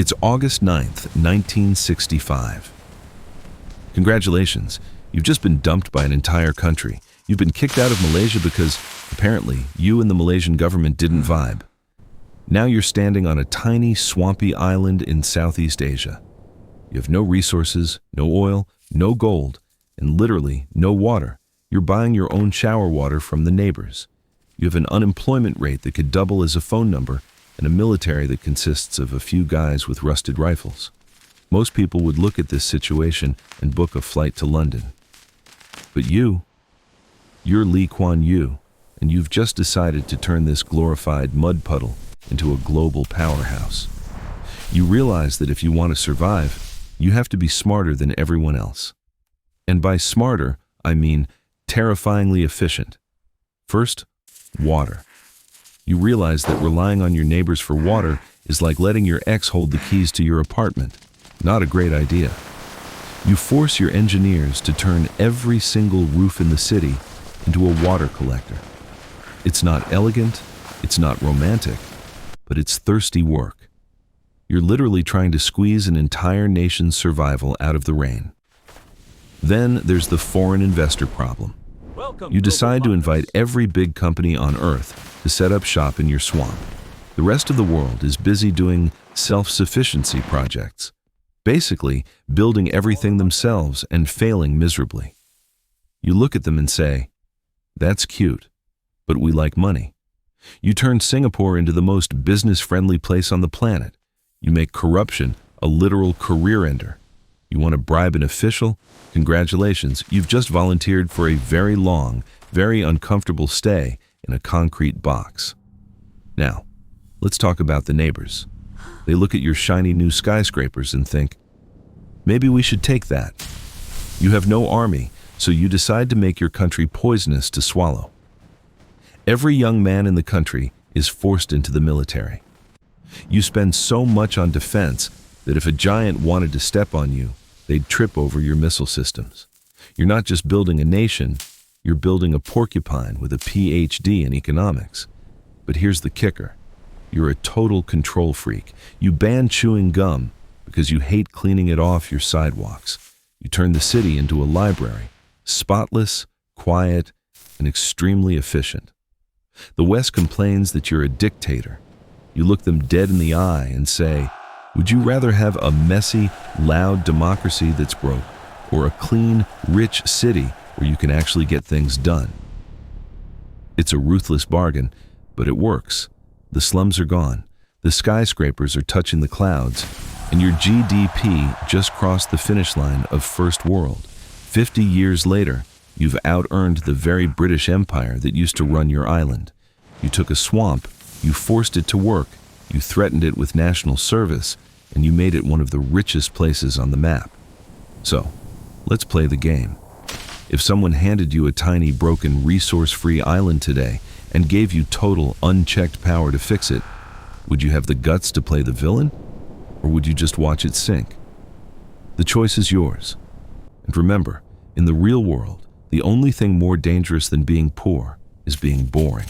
It's August 9th, 1965. Congratulations, you've just been dumped by an entire country. You've been kicked out of Malaysia because, apparently, you and the Malaysian government didn't vibe. Now you're standing on a tiny, swampy island in Southeast Asia. You have no resources, no oil, no gold, and literally no water. You're buying your own shower water from the neighbors. You have an unemployment rate that could double as a phone number, and a military that consists of a few guys with rusted rifles. Most people would look at this situation and book a flight to London. But you're Lee Kuan Yew, and you've just decided to turn this glorified mud puddle into a global powerhouse. You realize that if you want to survive, you have to be smarter than everyone else. And by smarter, I mean terrifyingly efficient. First, water. You realize that relying on your neighbors for water is like letting your ex hold the keys to your apartment. Not a great idea. You force your engineers to turn every single roof in the city into a water collector. It's not elegant, it's not romantic, but it's thirsty work. You're literally trying to squeeze an entire nation's survival out of the rain. Then there's the foreign investor problem. You decide to invite every big company on Earth to set up shop in your swamp. The rest of the world is busy doing self-sufficiency projects, basically building everything themselves and failing miserably. You look at them and say, "That's cute, but we like money." You turn Singapore into the most business-friendly place on the planet. You make corruption a literal career ender. You want to bribe an official? Congratulations, you've just volunteered for a very long, very uncomfortable stay in a concrete box. Now, let's talk about the neighbors. They look at your shiny new skyscrapers and think, maybe we should take that. You have no army, so you decide to make your country poisonous to swallow. Every young man in the country is forced into the military. You spend so much on defense that if a giant wanted to step on you, they'd trip over your missile systems. You're not just building a nation, you're building a porcupine with a PhD in economics. But here's the kicker. You're a total control freak. You ban chewing gum because you hate cleaning it off your sidewalks. You turn the city into a library, spotless, quiet, and extremely efficient. The West complains that you're a dictator. You look them dead in the eye and say, would you rather have a messy, loud democracy that's broke, or a clean, rich city where you can actually get things done? It's a ruthless bargain, but it works. The slums are gone, the skyscrapers are touching the clouds, and your GDP just crossed the finish line of first world. 50 years later, you've out-earned the very British Empire that used to run your island. You took a swamp, you forced it to work, you threatened it with national service, and you made it one of the richest places on the map. So, let's play the game. If someone handed you a tiny, broken, resource-free island today and gave you total, unchecked power to fix it, would you have the guts to play the villain? Or would you just watch it sink? The choice is yours. And remember, in the real world, the only thing more dangerous than being poor is being boring.